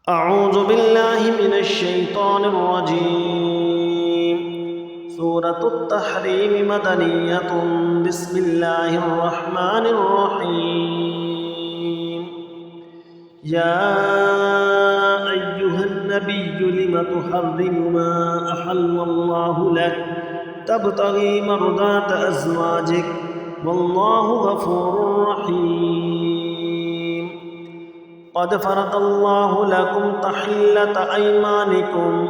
أعوذ بالله من الشيطان الرجيم. سورة التحريم مدنية. بسم الله الرحمن الرحيم. يا أيها النبي لم تحرم ما أحل الله لك تبتغي مرضات أزواجك والله غفور رحيم. قد فرض الله لكم تحلة أيمانكم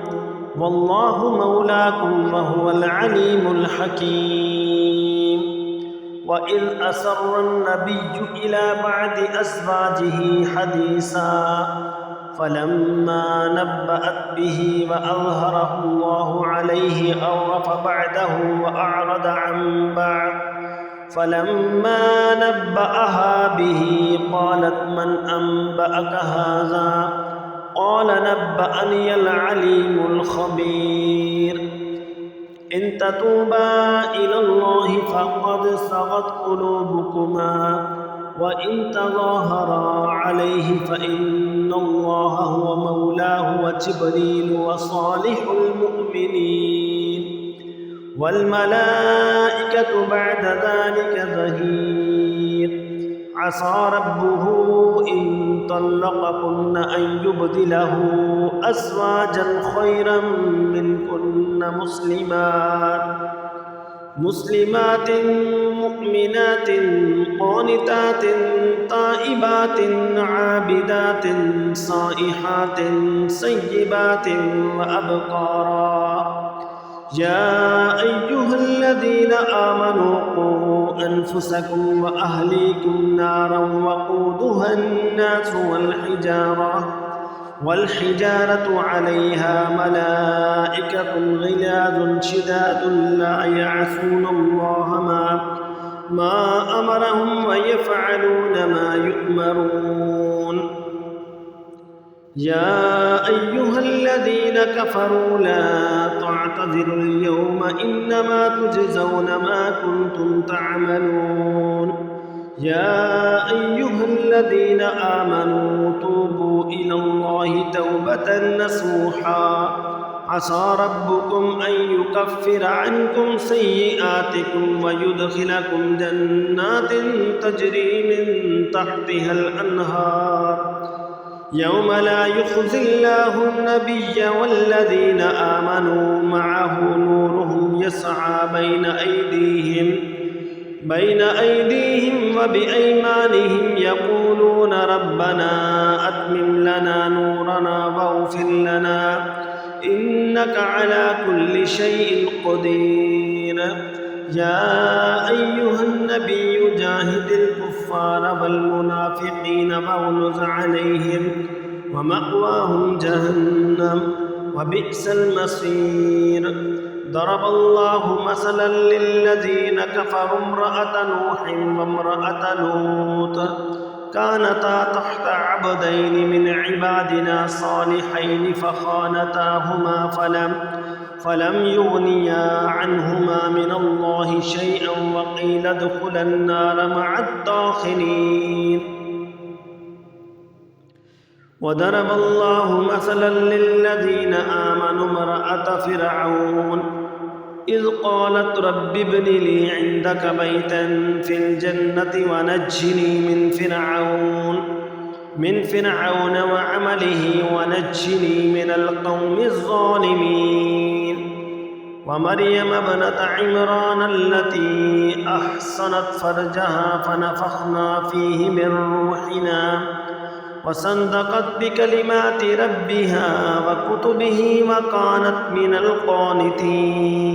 والله مولاكم وهو العليم الحكيم. وإذ أسر النبي إلى بعض أزواجه حديثا فلما نبأت به وأظهره الله عليه أعرف بعده وأعرض عن بعض فلما نبأها به قالت من أنبأك هذا قال نبأني العليم الخبير. إن تتوبا إلى الله فقد صغت قلوبكما وإن تظاهرا عليه فإن الله هو مولاه وجبريل وصالح المؤمنين والملائكة بعد ذلك ظهير. عسى ربه إن طلقكن أن يبدله أزواجا خيرا منكن مسلمات مؤمنات قانتات تائبات عابدات صائحات سيبات وأبكارا. يا أيها الذين آمنوا قوا أنفسكم وأهليكم نارا وقودها الناس والحجارة عليها ملائكة غلاظ شداد لا يعصون الله ما أمرهم ويفعلون ما يؤمرون. يا أيها الذين كفروا لا تعتذروا اليوم إنما تجزون ما كنتم تعملون. يا أيها الذين آمنوا توبوا إلى الله توبة نصوحا عسى ربكم أن يكفر عنكم سيئاتكم ويدخلكم جنات تجري من تحتها الأنهار يوم لا يخزي الله النبي والذين آمنوا معه نورهم يسعى بين أيديهم وبأيمانهم يقولون ربنا أتمم لنا نورنا واغفر لنا إنك على كل شيء قدير. يا أيها النبي جاهد الكفار والمنافقين واغلظ عليهم ومأواهم جهنم وبئس المصير. ضرب الله مثلا للذين كفروا امرأة نوح وامرأة لوط كانتا تحت عبدين من عبادنا صالحين فخانتاهما فلم يغنيا عنهما من الله شيئا وقيل ادخلا النار مع الداخلين. وضرب الله مثلا للذين آمنوا امرأة فرعون إذ قالت رب ابن لي عندك بيتا في الجنة ونجني من فرعون وعمله ونجني من القوم الظالمين. ومريم ابنة عمران التي أحصنت فرجها فنفخنا فيه من روحنا وصدقت بكلمات ربها وكتبه وكانت من القانتين.